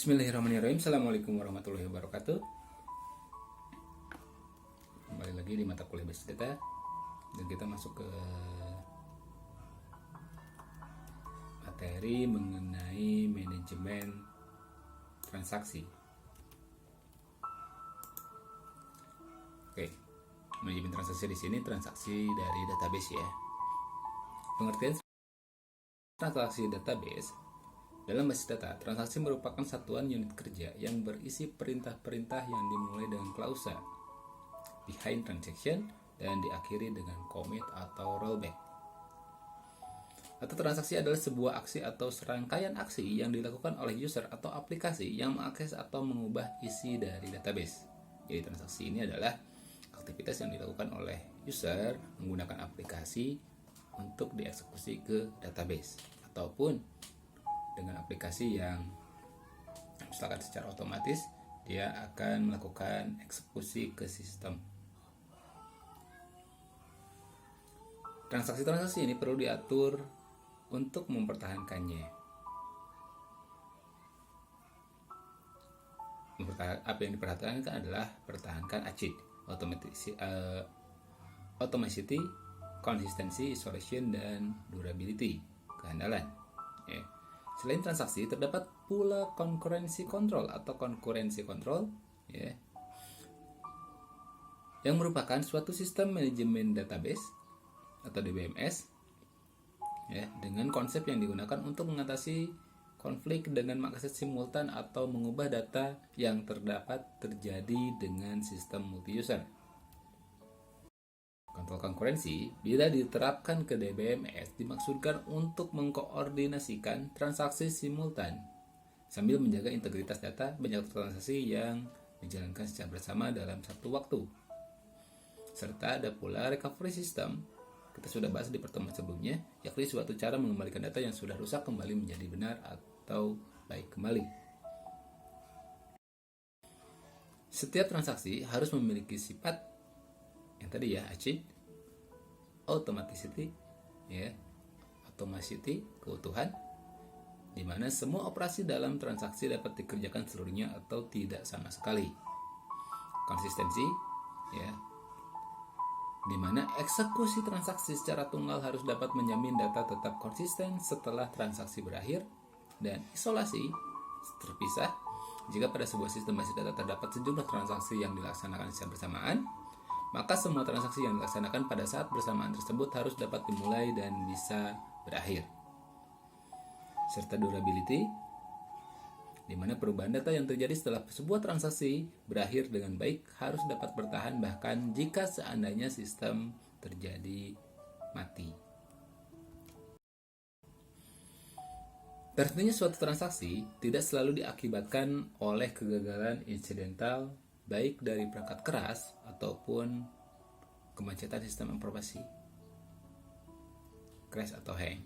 Bismillahirrahmanirrahim. Assalamualaikum warahmatullahi wabarakatuh. Kembali lagi di mata kuliah Basic Data, dan kita masuk ke materi mengenai manajemen transaksi. Oke, manajemen transaksi di sini transaksi dari database ya. Pengertian transaksi database. Dalam basis data, transaksi merupakan satuan unit kerja yang berisi perintah-perintah yang dimulai dengan klausa behind transaction dan diakhiri dengan commit atau rollback. Atau transaksi adalah sebuah aksi atau serangkaian aksi yang dilakukan oleh user atau aplikasi yang mengakses atau mengubah isi dari database. Jadi transaksi ini adalah aktivitas yang dilakukan oleh user menggunakan aplikasi untuk dieksekusi ke database, ataupun dengan aplikasi yang misalkan secara otomatis dia akan melakukan eksekusi ke sistem. Transaksi-transaksi ini perlu diatur untuk mempertahankannya. Apa yang diperhatikan adalah pertahankan ACID, automaticity, consistency, isolation, dan durability, kehandalan. Ya. Selain transaksi, terdapat pula concurrency control atau konkurensi kontrol, ya, yang merupakan suatu sistem manajemen database atau DBMS, ya, dengan konsep yang digunakan untuk mengatasi konflik dengan mengakses simultan atau mengubah data yang terjadi dengan sistem multi-user. Kontrol konkurensi bila diterapkan ke DBMS dimaksudkan untuk mengkoordinasikan transaksi simultan sambil menjaga integritas data banyak transaksi yang dijalankan secara bersama dalam satu waktu. Serta ada pula recovery system, kita sudah bahas di pertemuan sebelumnya, yakni suatu cara mengembalikan data yang sudah rusak kembali menjadi benar atau baik kembali. Setiap transaksi harus memiliki sifat yang tadi ya, ACID, automaticity, ya, automaticity, keutuhan, di mana semua operasi dalam transaksi dapat dikerjakan seluruhnya atau tidak sama sekali. Konsistensi, ya, di mana eksekusi transaksi secara tunggal harus dapat menjamin data tetap konsisten setelah transaksi berakhir. Dan isolasi, terpisah, jika pada sebuah sistem basis data terdapat sejumlah transaksi yang dilaksanakan secara bersamaan, maka semua transaksi yang dilaksanakan pada saat bersamaan tersebut harus dapat dimulai dan bisa berakhir. Serta durability, di mana perubahan data yang terjadi setelah sebuah transaksi berakhir dengan baik harus dapat bertahan bahkan jika seandainya sistem terjadi mati. Tertentunya suatu transaksi tidak selalu diakibatkan oleh kegagalan insidental baik dari perangkat keras ataupun kemacetan sistem informasi, crash atau hang,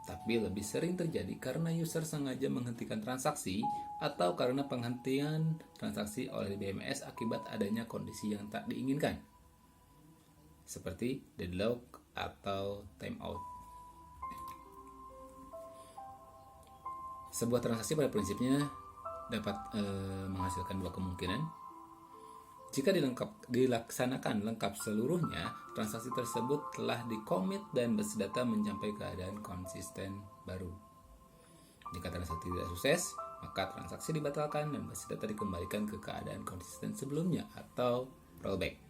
tapi lebih sering terjadi karena user sengaja menghentikan transaksi atau karena penghentian transaksi oleh DBMS akibat adanya kondisi yang tak diinginkan, seperti deadlock atau timeout. Sebuah transaksi pada prinsipnya dapat menghasilkan dua kemungkinan. Jika dilaksanakan lengkap seluruhnya, transaksi tersebut telah dikomit dan basis data mencapai keadaan konsisten baru. Jika transaksi tidak sukses, maka transaksi dibatalkan dan basis data dikembalikan ke keadaan konsisten sebelumnya atau rollback.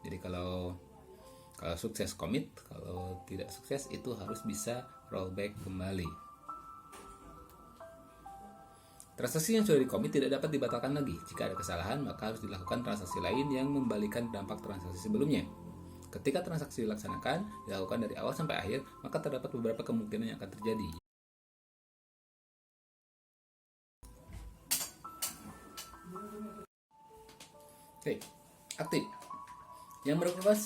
Jadi kalau sukses komit, kalau tidak sukses itu harus bisa rollback kembali. Transaksi yang sudah dikomit tidak dapat dibatalkan lagi. Jika ada kesalahan, maka harus dilakukan transaksi lain yang membalikan dampak transaksi sebelumnya. Ketika transaksi dilakukan dari awal sampai akhir, maka terdapat beberapa kemungkinan yang akan terjadi. Oke, aktif. Yang merupakan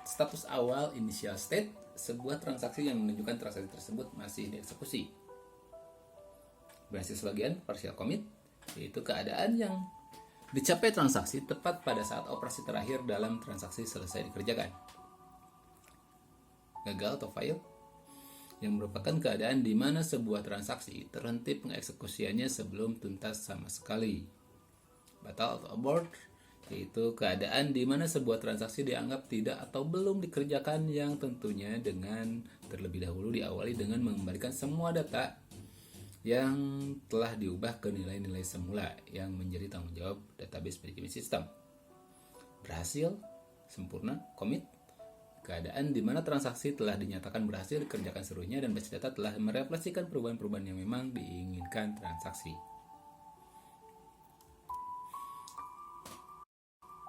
status awal initial state, sebuah transaksi yang menunjukkan transaksi tersebut masih dieksekusi. Berhasil sebagian partial commit, yaitu keadaan yang dicapai transaksi tepat pada saat operasi terakhir dalam transaksi selesai dikerjakan. Gagal atau fail, yang merupakan keadaan di mana sebuah transaksi terhenti pengeksekusiannya sebelum tuntas sama sekali. Batal atau abort yaitu keadaan di mana sebuah transaksi dianggap tidak atau belum dikerjakan, yang tentunya dengan terlebih dahulu diawali dengan mengembalikan semua data yang telah diubah ke nilai-nilai semula yang menjadi tanggung jawab database manajemen sistem. Berhasil, sempurna, commit, keadaan di mana transaksi telah dinyatakan berhasil dikerjakan seluruhnya dan base data telah merefleksikan perubahan-perubahan yang memang diinginkan transaksi.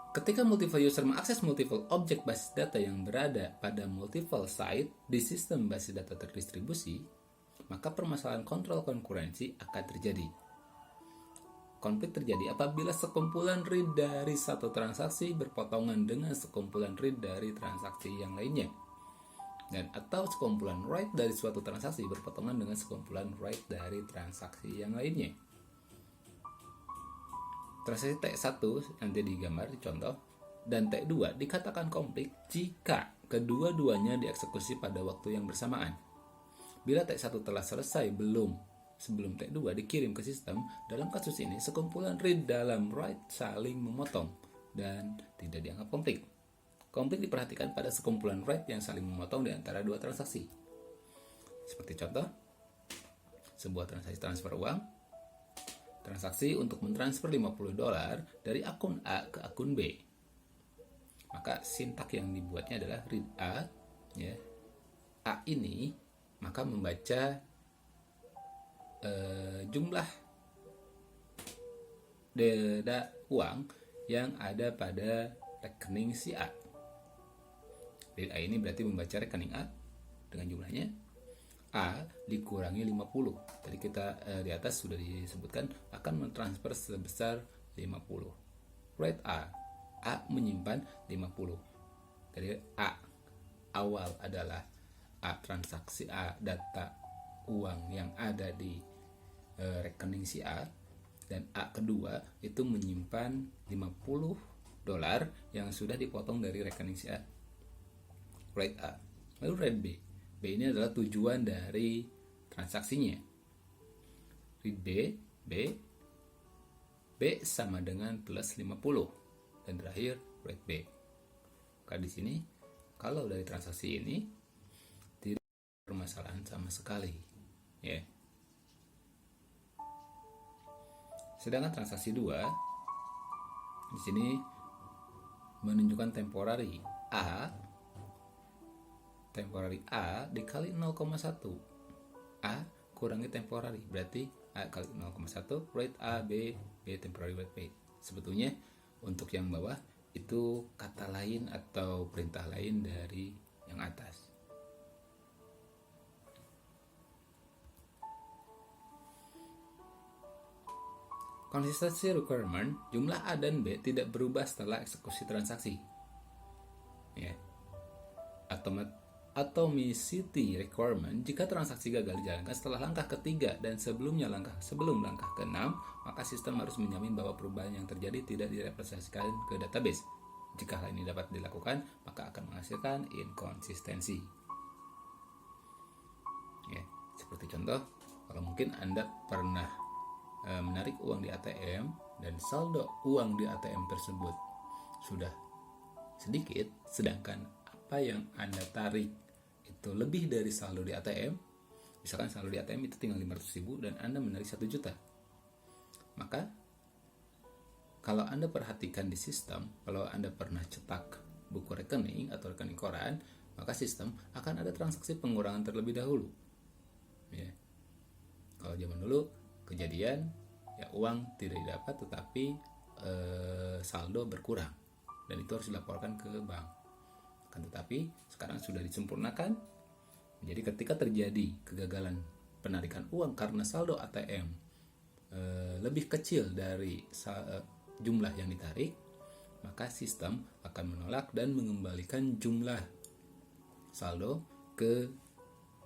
Ketika multiple user mengakses multiple objek basis data yang berada pada multiple site di sistem basis data terdistribusi, maka permasalahan kontrol konkurensi akan terjadi. Konflik terjadi apabila sekumpulan read dari satu transaksi berpotongan dengan sekumpulan read dari transaksi yang lainnya, dan atau sekumpulan write dari suatu transaksi berpotongan dengan sekumpulan write dari transaksi yang lainnya. Transaksi T1 nanti digambar di contoh, dan T2 dikatakan konflik jika kedua-duanya dieksekusi pada waktu yang bersamaan. Bila T1 telah selesai sebelum T2 dikirim ke sistem, dalam kasus ini sekumpulan read dalam write saling memotong dan tidak dianggap konflik. Konflik diperhatikan pada sekumpulan write yang saling memotong di antara dua transaksi. Seperti contoh, sebuah transaksi transfer uang, transaksi untuk mentransfer $50 dari akun A ke akun B. Maka sintak yang dibuatnya adalah read A, ya. A ini maka membaca jumlah data uang yang ada pada rekening si A. Read A ini berarti membaca rekening A dengan jumlahnya A dikurangi 50. Tadi kita di atas sudah disebutkan akan mentransfer sebesar 50. Write A menyimpan 50. Jadi A awal adalah A transaksi A data uang yang ada di rekening si A, dan A kedua itu menyimpan $50 yang sudah dipotong dari rekening si A. Write A. Lalu write B. B ini adalah tujuan dari transaksinya. Read B sama dengan plus 50. Dan terakhir write B. Maka di sini kalau dari transaksi ini tidak ada permasalahan sama sekali, ya. Sedangkan transaksi 2 di sini menunjukkan temporary A dikali 0,1. A kurangi temporary berarti A kali 0,1, write A, B temporary, write B. Sebetulnya untuk yang bawah itu kata lain atau perintah lain dari yang atas. Consistency requirement, jumlah A dan B tidak berubah setelah eksekusi transaksi. Ya. Atomicity requirement, jika transaksi gagal dijalankan setelah langkah ketiga dan sebelum langkah ke-6, maka sistem harus menjamin bahwa perubahan yang terjadi tidak direpresentasikan ke database. Jika hal ini dapat dilakukan, maka akan menghasilkan inkonsistensi. Ya, seperti contoh, kalau mungkin Anda pernah menarik uang di ATM dan saldo uang di ATM tersebut sudah sedikit, sedangkan apa yang Anda tarik itu lebih dari saldo di ATM. Misalkan saldo di ATM itu tinggal 500.000 dan Anda menarik 1 juta. Maka kalau Anda perhatikan di sistem, kalau Anda pernah cetak buku rekening atau rekening koran, maka sistem akan ada transaksi pengurangan terlebih dahulu. Ya. Kalau zaman dulu kejadian ya uang tidak didapat tetapi saldo berkurang dan itu harus dilaporkan ke bank. Tetapi sekarang sudah disempurnakan. Jadi ketika terjadi kegagalan penarikan uang karena saldo ATM lebih kecil dari jumlah yang ditarik, maka sistem akan menolak dan mengembalikan jumlah saldo ke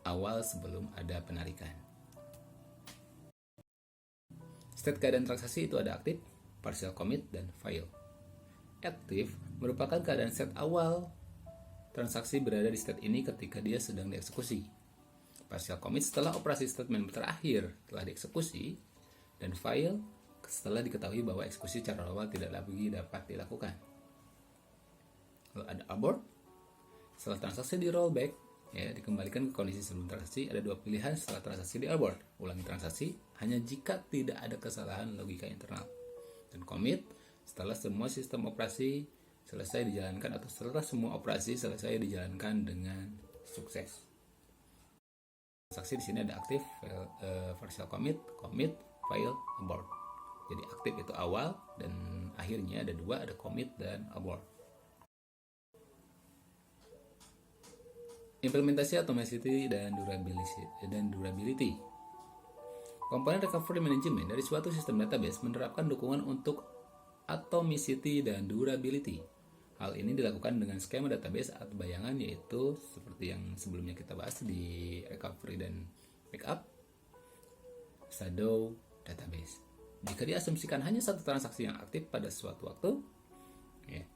awal sebelum ada penarikan. State keadaan transaksi itu ada aktif, partial commit, dan fail. Aktif merupakan keadaan set awal transaksi berada di state ini ketika dia sedang dieksekusi. partial commit setelah operasi statement terakhir telah dieksekusi, dan fail setelah diketahui bahwa eksekusi secara awal tidak lagi dapat dilakukan. Lalu ada abort. Setelah transaksi di rollback, ya, dikembalikan ke kondisi sebelum transaksi. Ada dua pilihan setelah transaksi di abort: ulangi transaksi hanya jika tidak ada kesalahan logika internal, dan commit setelah semua sistem operasi selesai dijalankan atau setelah semua operasi selesai dijalankan dengan sukses. Transaksi di sini ada aktif, partial commit, fail, abort. Jadi aktif itu awal dan akhirnya ada dua, ada commit dan abort. Implementasi automaticity dan durability. Komponen recovery management dari suatu sistem database menerapkan dukungan untuk atomicity dan durability. Hal ini dilakukan dengan skema database atau bayangan, yaitu seperti yang sebelumnya kita bahas di recovery dan backup, shadow database. Jika diasumsikan hanya satu transaksi yang aktif pada suatu waktu, ya,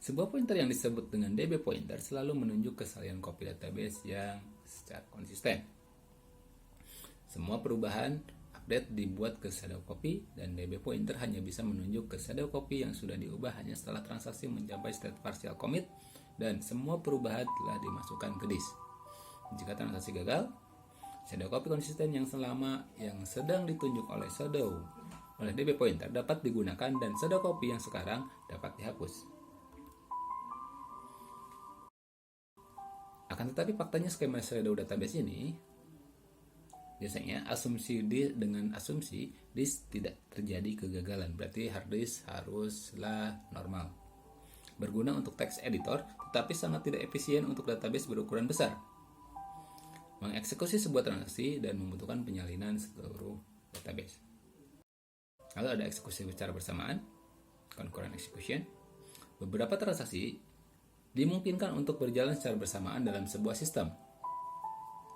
sebuah pointer yang disebut dengan DB pointer selalu menunjuk kesalahan copy database yang secara konsisten. Semua perubahan update dibuat ke shadow copy, dan DB pointer hanya bisa menunjuk ke shadow copy yang sudah diubah hanya setelah transaksi mencapai state partial commit dan semua perubahan telah dimasukkan ke disk. Jika transaksi gagal, shadow copy konsisten yang sedang ditunjuk oleh DB pointer dapat digunakan dan shadow copy yang sekarang dapat dihapus. Akan tetapi faktanya skema shadow database ini biasanya dengan asumsi disk tidak terjadi kegagalan, berarti hard disk haruslah normal. Berguna untuk text editor, tetapi sangat tidak efisien untuk database berukuran besar. Mengeksekusi sebuah transaksi dan membutuhkan penyalinan seluruh database. Lalu ada eksekusi secara bersamaan, concurrent execution. Beberapa transaksi dimungkinkan untuk berjalan secara bersamaan dalam sebuah sistem.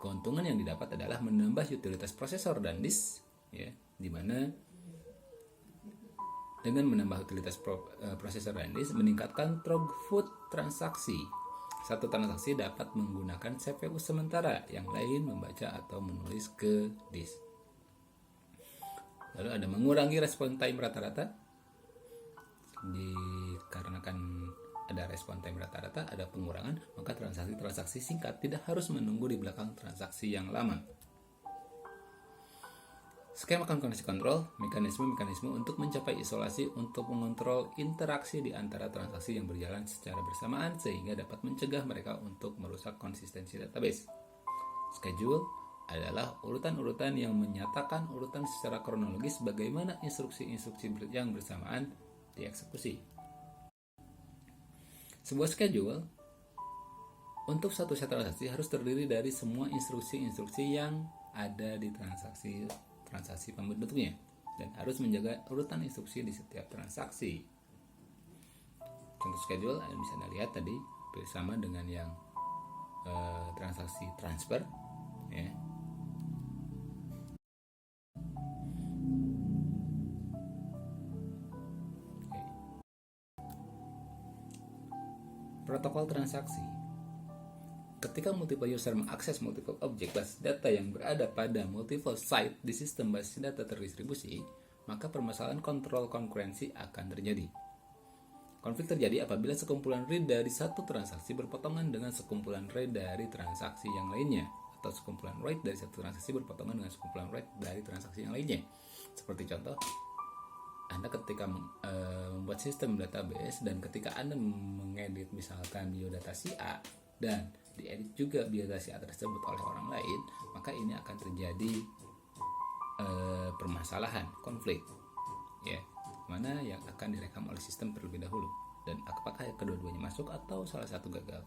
Keuntungan yang didapat adalah menambah utilitas prosesor dan disk, ya, di mana dengan menambah utilitas prosesor dan disk meningkatkan throughput transaksi. Satu transaksi dapat menggunakan CPU sementara, yang lain membaca atau menulis ke disk. Lalu ada mengurangi respon time rata-rata. Dikarenakan ada respon time rata-rata, ada pengurangan, maka transaksi-transaksi singkat tidak harus menunggu di belakang transaksi yang lama. Skema concurrency control, mekanisme untuk mencapai isolasi untuk mengontrol interaksi di antara transaksi yang berjalan secara bersamaan sehingga dapat mencegah mereka untuk merusak konsistensi database. Schedule adalah urutan-urutan yang menyatakan urutan secara kronologis bagaimana instruksi-instruksi yang bersamaan dieksekusi. Sebuah schedule untuk satu set transaksi harus terdiri dari semua instruksi-instruksi yang ada di transaksi pembentuknya dan harus menjaga urutan instruksi di setiap transaksi. Contoh schedule Anda bisa lihat tadi bersama dengan yang transaksi transfer, ya. Protokol transaksi. Ketika multiple user mengakses multiple objek basis data yang berada pada multiple site di sistem basis data terdistribusi, maka permasalahan kontrol konkurensi akan terjadi. Konflik terjadi apabila sekumpulan read dari satu transaksi berpotongan dengan sekumpulan read dari transaksi yang lainnya, atau sekumpulan write dari satu transaksi berpotongan dengan sekumpulan write dari transaksi yang lainnya. Seperti contoh, Anda ketika membuat sistem database dan ketika Anda mengedit misalkan biodata si A dan diedit juga biodata si A tersebut oleh orang lain, maka ini akan terjadi permasalahan, konflik, ya, mana yang akan direkam oleh sistem terlebih dahulu dan apakah kedua-duanya masuk atau salah satu gagal.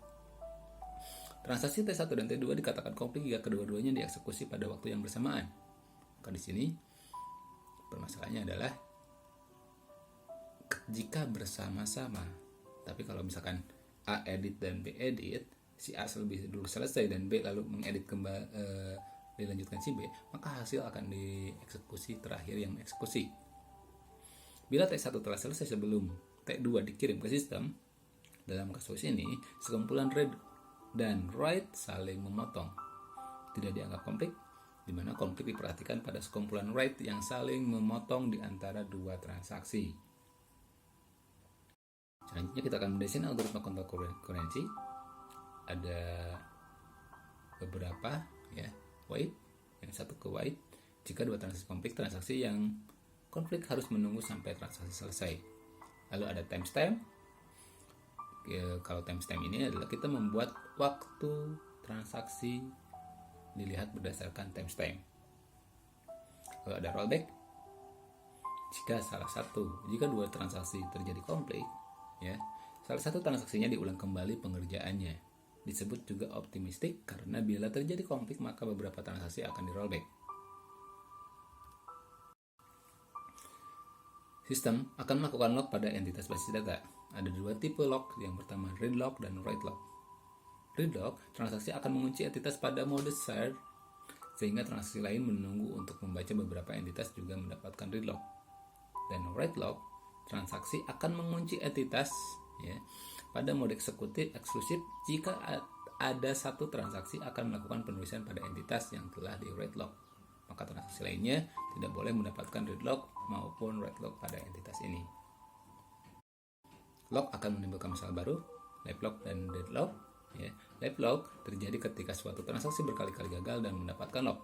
Transaksi T1 dan T2 dikatakan konflik jika kedua-duanya dieksekusi pada waktu yang bersamaan. Maka di sini permasalahannya adalah jika bersama-sama. Tapi kalau misalkan A edit dan B edit, si A lebih dulu selesai dan B lalu mengedit kembali, dilanjutkan si B, maka hasil akan dieksekusi terakhir yang eksekusi. Bila T1 telah selesai sebelum T2 dikirim ke sistem, dalam kasus ini sekumpulan read dan write saling memotong. tidak dianggap konflik, di mana konflik diperhatikan pada sekumpulan write yang saling memotong di antara dua transaksi. Selanjutnya kita akan mendesain algoritma kontrol konkurensi. Ada beberapa ya, wait, yang satu ke wait. Jika dua transaksi konflik, transaksi yang konflik harus menunggu sampai transaksi selesai. Lalu ada timestamp. Kalau timestamp ini adalah kita membuat waktu transaksi dilihat berdasarkan timestamp. Lalu ada rollback. Jika dua transaksi terjadi konflik, ya, salah satu transaksinya diulang kembali pengerjaannya. Disebut juga optimistik karena bila terjadi konflik maka beberapa transaksi akan di rollback. Sistem akan melakukan lock pada entitas basis data. Ada dua tipe lock, yang pertama read lock dan write lock. Read lock, transaksi akan mengunci entitas pada mode shared, sehingga transaksi lain menunggu untuk membaca beberapa entitas juga mendapatkan read lock. Dan write lock, transaksi akan mengunci entitas ya, pada mode eksklusif jika ada satu transaksi akan melakukan penulisan pada entitas yang telah di write lock. Maka transaksi lainnya tidak boleh mendapatkan read lock maupun write lock pada entitas ini. Lock akan menimbulkan masalah baru, live lock dan deadlock. Ya. Live lock terjadi ketika suatu transaksi berkali-kali gagal dan mendapatkan lock.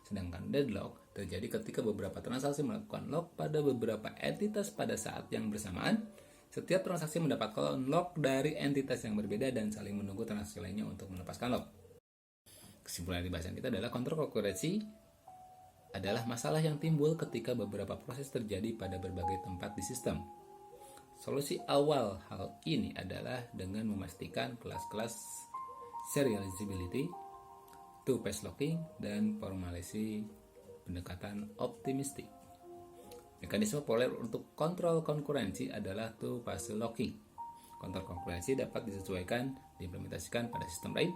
Sedangkan deadlock terjadi ketika beberapa transaksi melakukan lock pada beberapa entitas pada saat yang bersamaan. Setiap transaksi mendapatkan lock dari entitas yang berbeda dan saling menunggu transaksi lainnya untuk melepaskan lock. Kesimpulan dari bahasan kita adalah kontrol konkurensi adalah masalah yang timbul ketika beberapa proses terjadi pada berbagai tempat di sistem. Solusi awal hal ini adalah dengan memastikan kelas-kelas serializability, two-phase locking, dan formalisasi pendekatan optimistik. Mekanisme populer untuk kontrol konkurensi adalah two-phase locking. Kontrol konkurensi dapat disesuaikan diimplementasikan pada sistem lain.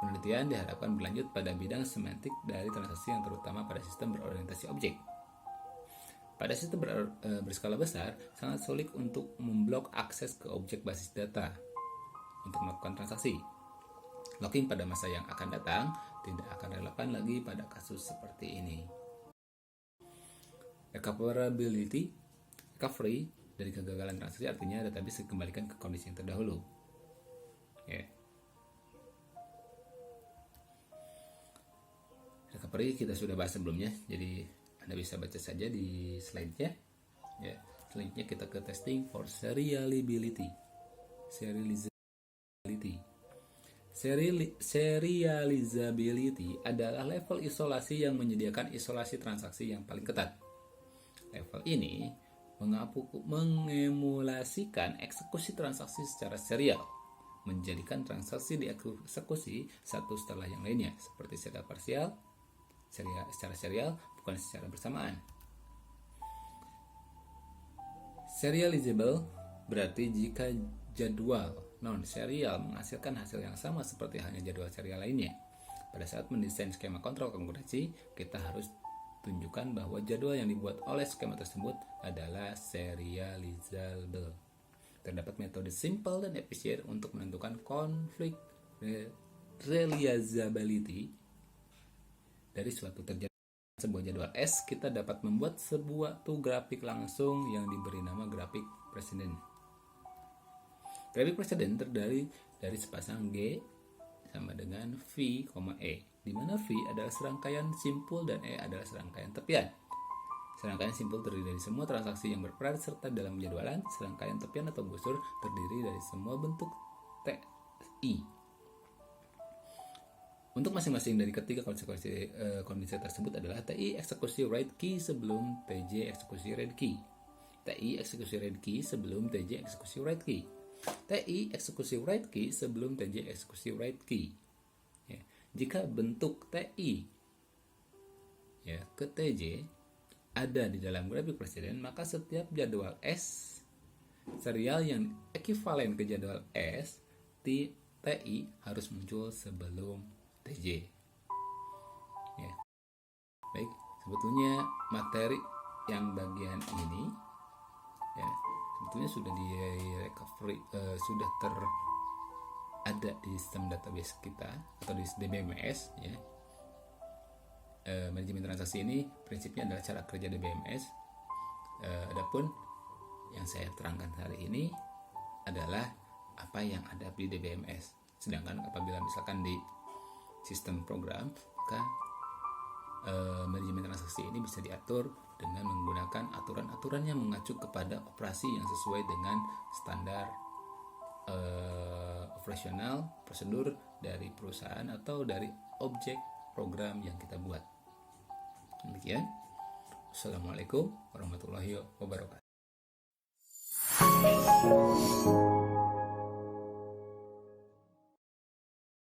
Penelitian diharapkan berlanjut pada bidang semantik dari transaksi yang terutama pada sistem berorientasi objek. Pada sistem berskala besar, sangat sulit untuk memblok akses ke objek basis data untuk melakukan transaksi. Locking pada masa yang akan datang tidak akan relevan lagi pada kasus seperti ini. Recovery dari kegagalan transaksi artinya database dikembalikan ke kondisi yang terdahulu. Yeah. Recovery kita sudah bahas sebelumnya, jadi Anda bisa baca saja di slide-nya. Ya, selanjutnya kita ke testing for serializability. Serializability adalah level isolasi yang menyediakan isolasi transaksi yang paling ketat. Level ini mengemulasikan eksekusi transaksi secara serial, menjadikan transaksi dieksekusi satu setelah yang lainnya, seperti secara parsial, secara serial, bukan secara bersamaan. Serializable berarti jika jadwal non-serial menghasilkan hasil yang sama seperti halnya jadwal serial lainnya. Pada saat mendesain skema kontrol konkurensi, kita harus tunjukkan bahwa jadwal yang dibuat oleh skema tersebut adalah serializable. Terdapat metode simple dan efisien untuk menentukan konflik reliability dari suatu terjadi sebuah jadwal S. Kita dapat membuat sebuah grafik langsung yang diberi nama grafik presiden. Grafik presiden terdiri dari sepasang G sama dengan V, E, di mana V adalah serangkaian simpul dan E adalah serangkaian tepian. Serangkaian simpul terdiri dari semua transaksi yang berperan serta dalam penjadwalan. Serangkaian tepian atau busur terdiri dari semua bentuk TI. Untuk masing-masing dari ketiga kondisi tersebut adalah TI eksekusi write key sebelum TJ eksekusi read key, TI eksekusi read key sebelum TJ eksekusi write key, TI eksekusi write key sebelum TJ eksekusi write key. Ya. Jika bentuk TI ya, ke TJ ada di dalam grafik presiden, maka setiap jadwal S serial yang ekuivalen ke jadwal S TI harus muncul sebelum TJ. Ya. Baik, sebetulnya materi yang bagian ini ya sebetulnya sudah di recovery, sudah ada di sistem database kita atau di DBMS ya. Manajemen transaksi ini prinsipnya adalah cara kerja DBMS. Adapun yang saya terangkan hari ini adalah apa yang ada di DBMS. Sedangkan apabila misalkan di sistem program, maka manajemen transaksi ini bisa diatur dengan menggunakan aturan-aturan yang mengacu kepada operasi yang sesuai dengan standar operasional prosedur dari perusahaan atau dari objek program yang kita buat. Demikian. Assalamualaikum warahmatullahi wabarakatuh.